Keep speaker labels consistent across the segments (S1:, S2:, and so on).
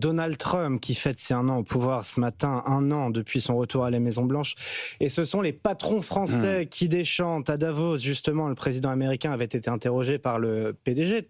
S1: Donald Trump qui fête ses 1 an au pouvoir ce matin, 1 an depuis son retour à la Maison-Blanche. Et ce sont les patrons français qui déchantent. À Davos, justement, le président américain avait été interrogé par le PDG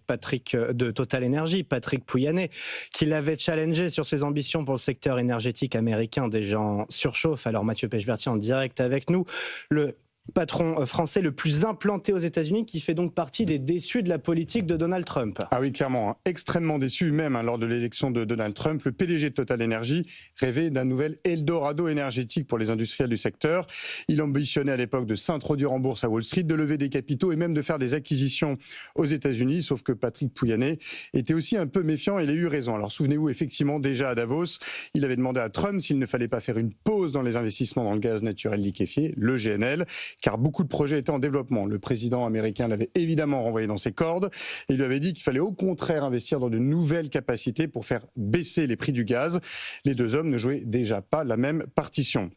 S1: de Total Energy, Patrick Pouyanné, qui l'avait challengé sur ses ambitions pour le secteur énergétique américain. Des gens surchauffent. Alors Mathieu Pechberti en direct avec nous. Le patron français le plus implanté aux États-Unis, qui fait donc partie des déçus de la politique de Donald Trump.
S2: Ah oui, clairement, extrêmement déçu même lors de l'élection de Donald Trump. Le PDG de Total Energy rêvait d'un nouvel Eldorado énergétique pour les industriels du secteur. Il ambitionnait à l'époque de s'introduire en bourse à Wall Street, de lever des capitaux et même de faire des acquisitions aux États-Unis. Sauf que Patrick Pouyanné était aussi un peu méfiant et il a eu raison. Alors souvenez-vous, effectivement, déjà à Davos, il avait demandé à Trump s'il ne fallait pas faire une pause dans les investissements dans le gaz naturel liquéfié, le GNL, car beaucoup de projets étaient en développement. Le président américain l'avait évidemment renvoyé dans ses cordes et lui avait dit qu'il fallait au contraire investir dans de nouvelles capacités pour faire baisser les prix du gaz. Les deux hommes ne jouaient déjà pas la même partition.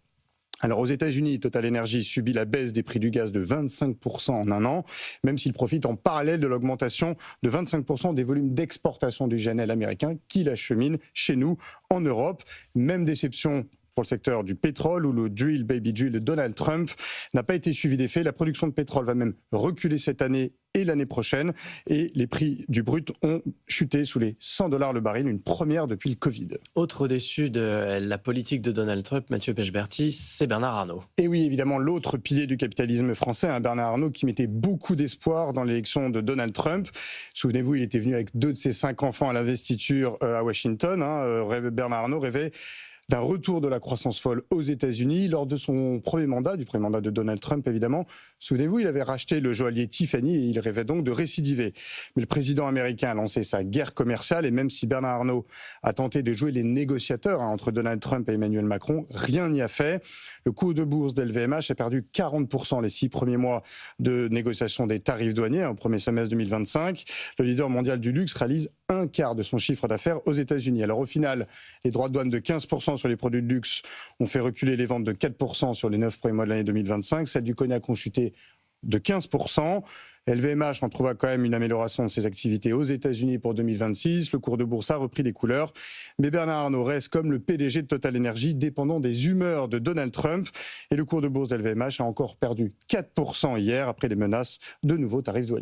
S2: Alors aux États-Unis, Total Energy subit la baisse des prix du gaz de 25% en 1 an, même s'il profite en parallèle de l'augmentation de 25% des volumes d'exportation du GNL américain qu'il achemine chez nous en Europe. Même déception pour le secteur du pétrole, où le drill baby drill de Donald Trump n'a pas été suivi d'effet. La production de pétrole va même reculer cette année et l'année prochaine. Et les prix du brut ont chuté sous les $100 le baril, une première depuis le Covid.
S3: Autre déçu de la politique de Donald Trump, Mathieu Pechberti, c'est Bernard Arnault.
S2: Et oui, évidemment, l'autre pilier du capitalisme français, Bernard Arnault, qui mettait beaucoup d'espoir dans l'élection de Donald Trump. Souvenez-vous, il était venu avec 2 de ses 5 enfants à l'investiture à Washington. Bernard Arnault rêvait d'un retour de la croissance folle aux États-Unis lors de son premier mandat, du premier mandat de Donald Trump évidemment. Souvenez-vous, il avait racheté le joaillier Tiffany et il rêvait donc de récidiver. Mais le président américain a lancé sa guerre commerciale et même si Bernard Arnault a tenté de jouer les négociateurs entre Donald Trump et Emmanuel Macron, rien n'y a fait. Le cours de bourse d'LVMH a perdu 40% les 6 premiers mois de négociation des tarifs douaniers au premier semestre 2025. Le leader mondial du luxe réalise 1/4 de son chiffre d'affaires aux États-Unis. Alors au final, les droits de douane de 15% sur les produits de luxe ont fait reculer les ventes de 4% sur les 9 premiers mois de l'année 2025. Celles du cognac ont chuté de 15%. LVMH en trouva quand même une amélioration de ses activités aux États-Unis pour 2026. Le cours de bourse a repris des couleurs. Mais Bernard Arnault reste comme le PDG de Total Energy, dépendant des humeurs de Donald Trump. Et le cours de bourse d'LVMH a encore perdu 4% hier après les menaces de nouveaux tarifs douaniers.